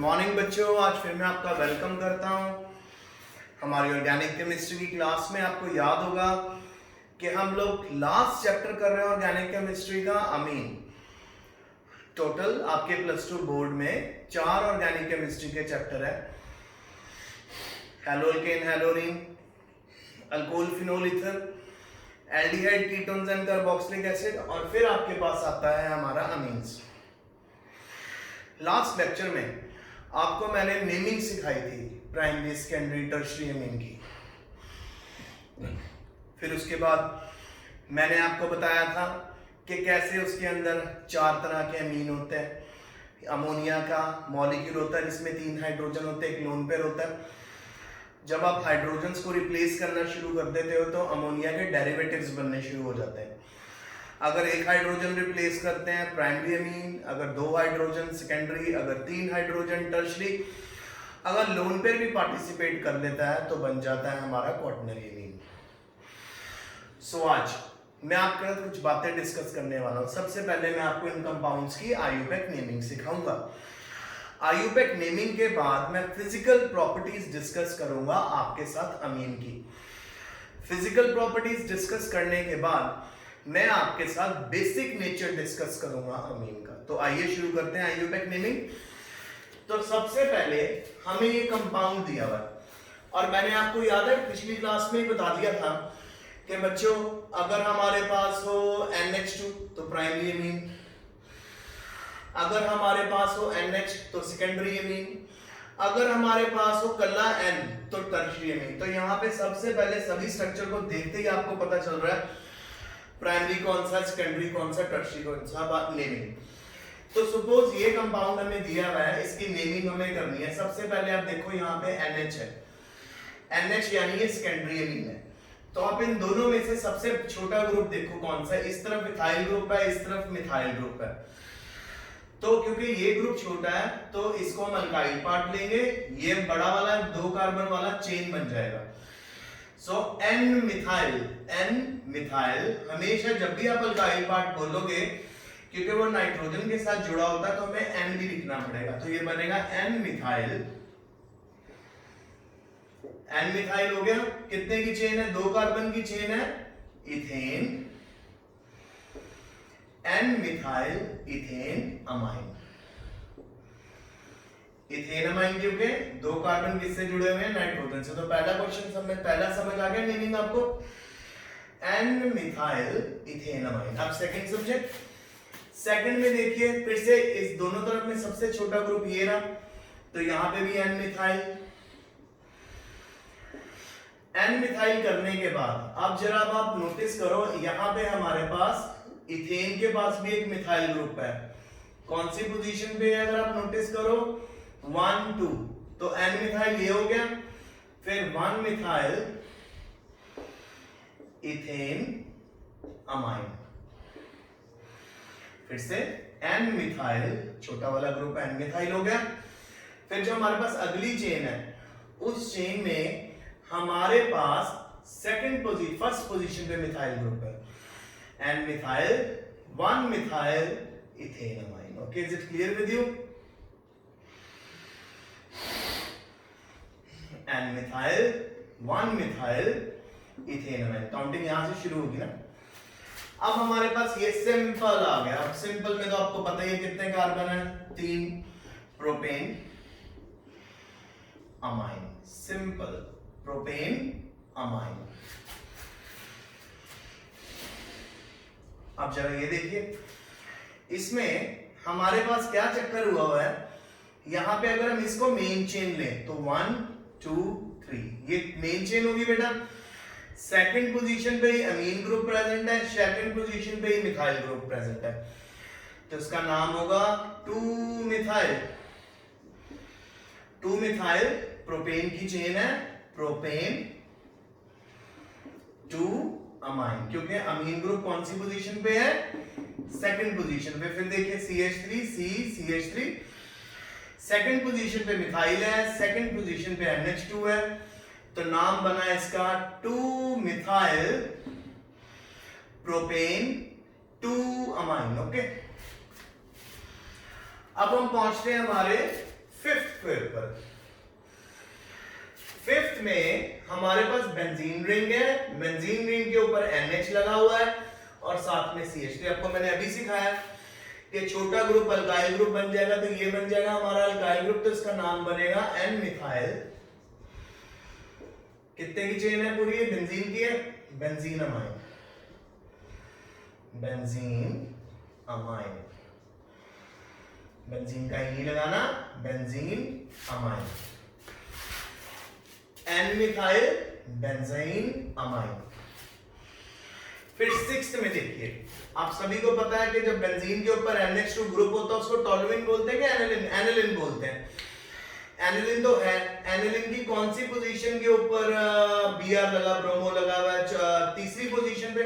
Morning बच्चों, आज फिर मैं आपका वेलकम करता हूं हमारी ऑर्गेनिक केमिस्ट्री की क्लास में। आपको याद होगा कि हम लोग लास्ट चैप्टर कर रहे हैं ऑर्गेनिक केमिस्ट्री का अमीन। टोटल आपके प्लस टू बोर्ड में 4 ऑर्गेनिक केमिस्ट्री के चैप्टर है। Haloalkane, haloarene, alcohol, phenol, ether, aldehyde, ketones and carboxylic acid, और फिर आपके पास आता है हमारा अमीन्स। लास्ट लेक्चर में आपको मैंने नेमिंग सिखाई थी प्राइमरी, सेकेंडरी, टर्शियरी अमीन की। फिर उसके बाद मैंने आपको बताया था कि कैसे उसके अंदर 4 तरह के अमीन होते हैं। अमोनिया का मॉलिक्यूल होता है जिसमें 3 हाइड्रोजन होते हैं, एक लोन पेयर होता है। जब आप हाइड्रोजन्स को रिप्लेस करना शुरू कर देते हो तो अमोनिया के डेरिवेटिव्स बनने शुरू हो जाते हैं। अगर एक हाइड्रोजन रिप्लेस करते हैं प्राइमरी अमीन, अगर 2 हाइड्रोजन सेकेंडरी, अगर 3 हाइड्रोजन टर्शियरी, अगर लोन पेयर भी पार्टिसिपेट कर लेता है तो बन जाता है हमारा क्वाटरनरी अमीन। सो आज मैं आपके साथ कुछ बातें डिस्कस करने वाला हूं। सबसे पहले मैं आपको इन कंपाउंड्स की आईयूपैक नेमिंग सिखाऊंगा। आईयूपैक नेमिंग के बाद मैं फिजिकल प्रॉपर्टीज डिस्कस करूंगा आपके साथ अमीन की। फिजिकल प्रॉपर्टीज डिस्कस करने के बाद मैं आपके साथ बेसिक नेचर डिस्कस करूंगा अमीन का। तो आइए शुरू करते हैं आईयूपैक नेमिंग। तो सबसे पहले हमें ये कंपाउंड दिया हुआ है और मैंने आपको याद है पिछली क्लास में ही बता दिया था कि बच्चों अगर हमारे पास हो NH2 तो प्राइमरी अमीन, अगर हमारे पास हो NH तो सेकेंडरी अमीन, अगर हमारे पास हो कल्ला N तो टर्शियरी अमीन। तो यहाँ पे सबसे पहले सभी स्ट्रक्चर को देखते ही आपको पता चल रहा है प्राइमरी कौन सा, सेकेंडरी कौन सा, टर्शियरी कौन सा। बात नेमिंग। तो सपोज ये कंपाउंड हमें दिया हुआ है, इसकी नेमिंग हमें करनी है। सबसे पहले आप देखो यहाँ पे NH है, NH यानी ये सेकेंडरी अमीन है। तो आप इन दोनों में से सबसे छोटा ग्रुप देखो कौन सा है। इस तरफ मिथाइल ग्रुप है, इस तरफ मिथाइल ग्रुप है। तो क्योंकि ये ग्रुप छोटा है तो इसको हम अल्काइल पार्ट लेंगे, ये बड़ा वाला 2 कार्बन वाला चेन बन जाएगा। सो N मिथाइल, हमेशा जब भी आप अल्काइल पार्ट बोलोगे क्योंकि वो नाइट्रोजन के साथ जुड़ा होता है तो हमें N भी लिखना पड़ेगा। तो ये बनेगा N मिथाइल हो गया। कितने की चेन है? 2 कार्बन की चेन है, ethane, N methyl ethane amine. Ethane amine क्योंकि 2 कार्बन किससे जुड़े हुए हैं? नाइट्रोजन से। तो पहला क्वेश्चन समझ आ गया नेमिंग आपको, N मिथाइल इथेन अमाइन। अब सेकंड सब्जेक्ट, सेकंड में देखिए फिर से इस दोनों तरफ में सबसे छोटा ग्रुप ये रहा, तो यहां पे भी N मिथाइल करने के बाद अब जरा आप नोटिस करो यहां पे हमारे पास इथेन के पास भी एक मिथाइल ग्रुप है। कौन सी पोजीशन पे है? अगर आप नोटिस करो 1 2, तो N मिथाइल ये हो गया, फिर 1 मिथाइल इथेन अमाइन, फिर से N मिथाइल, छोटा वाला ग्रुप N मिथाइल हो गया। फिर जो हमारे पास अगली चेन है उस चेन में हमारे पास फर्स्ट पोजीशन पे मिथाइल ग्रुप है, N methyl 1 methyl ethane amine. Okay, is it clear with you? N methyl 1 methyl ethane amine. Counting यहां से शुरू होगी ना। अब हमारे पास ये सिंपल आ गया। अब सिंपल में तो आपको पता ही है कितने कार्बन है? 3, propane amine, simple propane amine. अब जरा ये देखिए इसमें हमारे पास क्या चक्कर हुआ है। यहां पे अगर हम इसको मेन चेन लें तो 1 2 3 ये मेन चेन होगी बेटा। सेकंड पोजीशन पे ही अमीन ग्रुप प्रेजेंट है, सेकंड पोजीशन पे ही मिथाइल ग्रुप प्रेजेंट है, तो इसका नाम होगा 2 मिथाइल। प्रोपेन की चेन है, प्रोपेन 2 अमाइन, क्योंकि अमीन ग्रुप कौन सी पोजीशन पे है? सेकंड पोजीशन पे। फिर देखिए CH3 सेकंड पोजीशन पे मिथाइल है, सेकंड पोजीशन पे NH2 है, तो नाम बना इसका 2 मिथाइल प्रोपेन 2 अमाइन। ओके, अब हम पहुंचते हैं हमारे फिफ्थ के ऊपर, फिफ्थ में हमारे पास बेंजीन रिंग है, बेंजीन रिंग के ऊपर NH लगा हुआ है और साथ में CH। आपको मैंने अभी सिखाया कि छोटा ग्रुप अल्काइल ग्रुप बन जाएगा, तो ये बन जाएगा हमारा अल्काइल ग्रुप, तो इसका नाम बनेगा N मिथाइल। कितने की चेन है पूरी? बेंजीन की है, benzene amine, benzene amine, benzene का ई लगाना, benzene amine, N methyl benzene amine. फिर सिक्स्थ में देखिए, आप सभी को पता है कि जब बेंजीन के ऊपर NH2 ग्रुप होता है उसको टोलुइन बोलते हैं कि एनिलिन? एनिलिन बोलते हैं। एनिलिन तो है, एनिलिन की कौन सी पोजीशन के ऊपर Br लगा, ब्रोमो लगा हुआ है? तीसरी पोजीशन पे।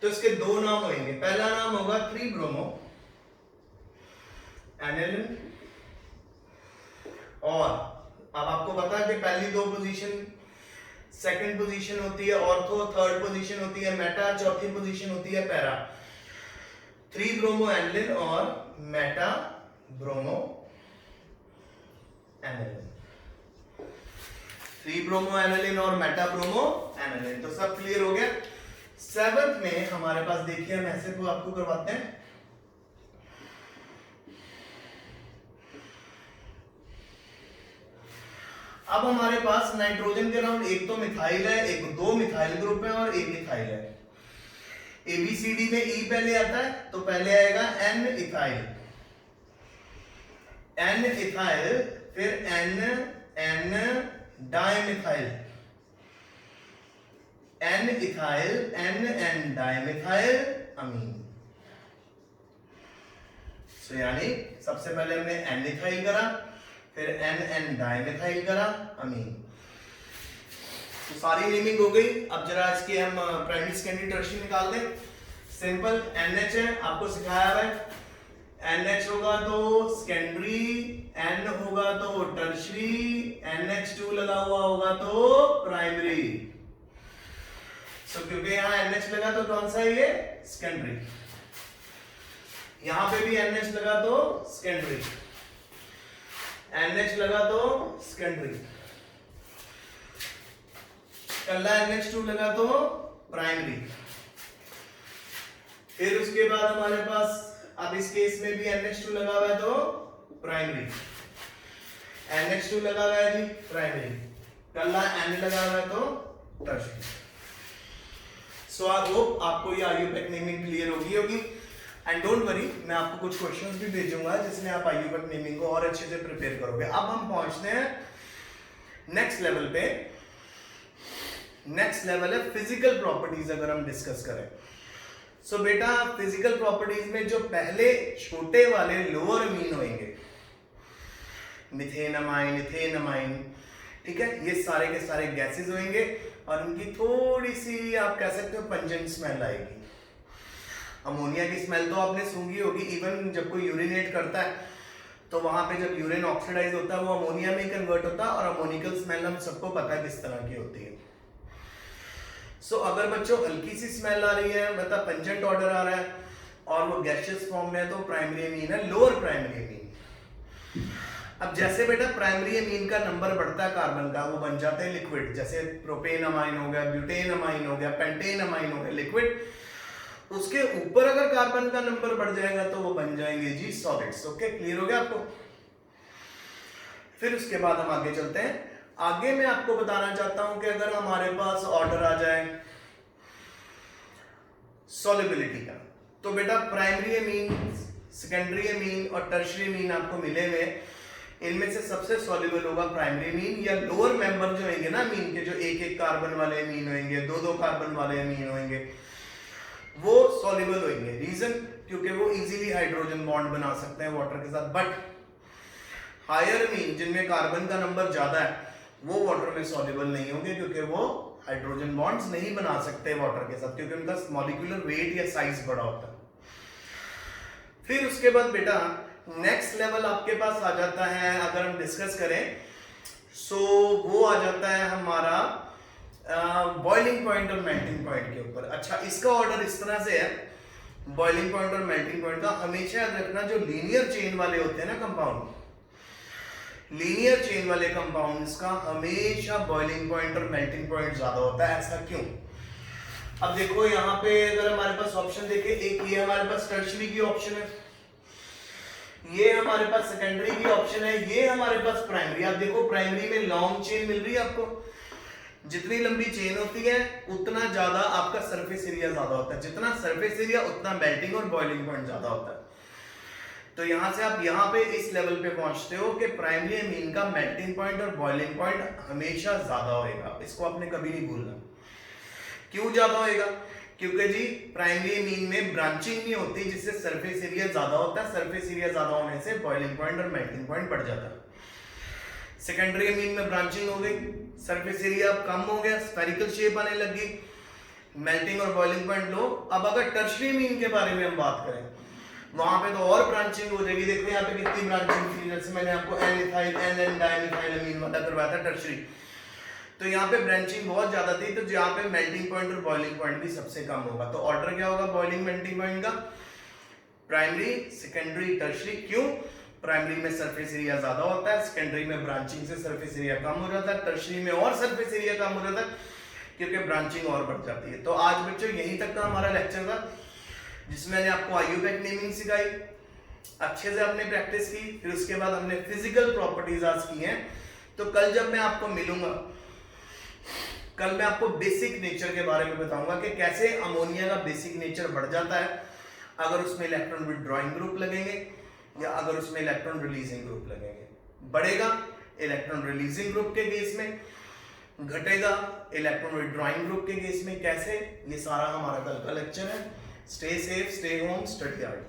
तो इसके दो नाम होंगे, पहला नाम होगा 3 ब्रोमो एनिलिन, और अब आपको पता है कि पहली दो पोजीशन, सेकंड पोजीशन होती है ऑर्थो, थर्ड पोजीशन होती है मेटा, चौथी पोजीशन होती है पैरा। 3 ब्रोमो एनिलिन और Meta bromo aniline, 3 bromo aniline और मेटा ब्रोमो एनिलिन। तो सब क्लियर हो गया। सेवंथ में हमारे पास देखिए, हम ऐसे को आपको करवाते हैं, अब हमारे पास नाइट्रोजन के राउंड एक तो मिथाइल है, एक दो मिथाइल ग्रुप है और एक इथाइल है। ABCD में E पहले आता है, तो पहले आएगा N इथाइल, N इथाइल, फिर N dimethyl, N ethyl, N dimethyl amine. तो यानी सबसे पहले हमने N इथाइल करा, फिर N डाइमिथाइल करा अमीन। तो सारी नेमिंग हो गई। अब जरा इसके हम प्राइमरी सेकेंडरी टर्शियरी निकाल दें। सिंपल NH है, आपको सिखाया है, NH होगा तो सेकेंडरी, N होगा तो टर्शियरी, NH2 लगा हुआ होगा तो प्राइमरी। तो क्योंकि यहाँ NH लगा तो कौन सा है ये? सेकेंडरी। यहां पे भी NH लगा तो सेकेंडरी, NH लगा तो सेकेंडरी, कल्ला NH2 लगा तो प्राइमरी। फिर उसके बाद हमारे पास अब इस केस में भी NH2 लगा हुआ है तो प्राइमरी, NH2 लगा हुआ है जी प्राइमरी, कल्ला N लगा हुआ है तो टर्शियरी। सो आई होप आपको ये आयुपेक नेमिंग क्लियर होगी। एंड डोंट वरी, मैं आपको कुछ क्वेश्चंस भी भेजूंगा जिसमें आप आयुपेक नेमिंग को और अच्छे से प्रिपेयर करोगे। अब हम पहुंचते हैं नेक्स्ट लेवल पे। नेक्स्ट लेवल है फिजिकल प्रॉपर्टीज। अगर हम डिस्कस करें सो बेटा, फिजिकल प्रॉपर्टीज में जो पहले छोटे वाले लोअर अमीन होंगे, मिथेन अमाइन, इथेन अमाइन, ठीक है, ये सारे के सारे गैसेस होंगे और उनकी थोड़ी सी आप कह सकते हो पंजेंट स्मेल आएगी। अमोनिया की स्मेल तो आपने सूंघी होगी, इवन जब कोई यूरिनेट करता है तो वहां पे जब यूरिन ऑक्सीडाइज होता है वो अमोनिया में कन्वर्ट होता है, और अमोनिकल स्मेल हम सबको पता है किस तरह की होती है। सो अगर बच्चों हल्की सी स्मेल आ रही है, मतलब पंजेंट ऑर्डर आ रहा है और वो गैसियस फॉर्म में है, तो प्राइमरी अमीन है, लोअर प्राइमरी अमीन। अब जैसे बेटा प्राइमरी अमीन का नंबर बढ़ता है कार्बन का, वो बन जाते हैं लिक्विड, जैसे प्रोपेन अमाइन हो गया, ब्यूटेन अमाइन हो गया, पेंटेन अमाइन हो गया, लिक्विड। उसके ऊपर अगर कार्बन का नंबर बढ़ जाएगा तो वो बन जाएंगे जी सॉलिड्स। ओके, क्लियर हो गया आपको? फिर उसके बाद हम आगे चलते हैं। आगे मैं आपको बताना चाहता हूं कि अगर हमारे पास ऑर्डर आ जाए सॉल्युबिलिटी का, तो बेटा प्राइमरी अमीन, सेकेंडरी अमीन और टर्शियरी अमीन आपको मिले हुए, इनमें से सबसे सॉल्युबल होगा प्राइमरी अमीन, या लोअर मेंबर जो होंगे ना अमीन के, जो एक एक कार्बन वाले अमीन होंगे, दो दो कार्बन वाले अमीन होंगे, वो सॉल्युबल होंगे। रीजन, क्योंकि वो इजीली हाइड्रोजन बॉन्ड बना सकते हैं वाटर के साथ। बट हायर अमीन जिनमें कार्बन का नंबर ज्यादा है वो वाटर में सॉल्युबल नहीं होंगे, क्योंकि वो हाइड्रोजन बॉन्ड्स नहीं बना सकते वाटर के साथ, क्योंकि उनका मॉलिक्यूलर वेट या साइज बड़ा होता है। फिर उसके बाद बेटा नेक्स्ट लेवल आपके पास आ जाता है, अगर हम डिस्कस करें सो वो आ जाता है हमारा बॉइलिंग पॉइंट और मेल्टिंग पॉइंट के ऊपर। अच्छा, इसका ऑर्डर इस तरह से है, बॉइलिंग पॉइंट और मेल्टिंग पॉइंट का, हमेशा याद रखना जो लीनियर चेन वाले होते हैं ना कंपाउंड, लीनियर चेन वाले कंपाउंड्स का हमेशा बॉइलिंग पॉइंट और मेल्टिंग पॉइंट ज्यादा होता है। ऐसा क्यों? अब देखो यहाँ पे अगर हमारे पास ऑप्शन देखे, एक ये हमारे पास टर्शियरी की ऑप्शन है, ये हमारे पास सेकेंडरी की ऑप्शन है, ये हमारे पास प्राइमरी। आप देखो प्राइमरी में लॉन्ग चेन मिल रही है आपको, जितनी लंबी चेन होती है उतना ज्यादा आपका सरफेस एरिया ज्यादा होता है, जितना सरफेस एरिया उतना मेल्टिंग और बॉइलिंग पॉइंट ज्यादा होता है। तो यहां से आप यहाँ पे इस लेवल पे पहुंचते हो कि प्राइमरी अमीन का मेल्टिंग पॉइंट और बॉइलिंग पॉइंट हमेशा ज्यादा होएगा। इसको आपने कभी नहीं भूलना। क्यों ज्यादा होएगा? क्योंकि जी प्राइमरी अमीन में ब्रांचिंग नहीं होती, जिससे सरफेस एरिया ज्यादा होता है। सरफेस एरिया ज्यादा होने से बॉइलिंग पॉइंट और मेल्टिंग पॉइंट बढ़ जाता है। सेकेंडरी अमीन में ब्रांचिंग हो गई, सरफेस एरिया कम हो गया, स्फेरिकल शेप आने लगी, मेल्टिंग और बॉइलिंग पॉइंट लो। अब अगर टर्शियरी अमीन के बारे में हम बात करें, वहां पे तो और ब्रांचिंग हो जाएगी। देखो यहाँ पे कितनी ब्रांचिंग थी, जैसे मैंने आपको एन इथाइल एन डाइमिथाइल अमीन वाला करवाया था टर्शियरी, तो यहाँ पे ब्रांचिंग बहुत ज्यादा थी। तो यहाँ पे मेल्टिंग पॉइंट और बॉइलिंग पॉइंट भी सबसे कम होगा। तो ऑर्डर क्या होगा बॉइलिंग मेल्टिंग पॉइंट का? Primary, secondary, tertiary. क्यों? प्राइमरी में सरफेस एरिया ज्यादा होता है, सेकेंडरी में ब्रांचिंग से सरफेस एरिया कम हो जाता है, टर्शियरी में और सरफेस एरिया कम हो जाता है क्योंकि ब्रांचिंग और बढ़ जाती है। तो आज बच्चों यहीं तक का हमारा लेक्चर था, जिसमें मैंने आपको आईयूपैक नेमिंग सिखाई, अच्छे से आपने प्रैक्टिस की, फिर उसके बाद हमने फिजिकल प्रॉपर्टीज आज की हैं। तो कल जब मैं आपको मिलूंगा, कल मैं आपको बेसिक नेचर के बारे में बताऊंगा कि कैसे अमोनिया का बेसिक नेचर बढ़ जाता है अगर उसमें इलेक्ट्रॉन विथड्रॉइंग ग्रुप लगेंगे या अगर उसमें इलेक्ट्रॉन रिलीजिंग ग्रुप लगेंगे। बढ़ेगा इलेक्ट्रॉन रिलीजिंग ग्रुप के केस में, घटेगा इलेक्ट्रॉन विथड्रॉइंग ग्रुप के केस में। कैसे? ये सारा हमारा कल का लेक्चर है। Stay safe, stay home, study hard.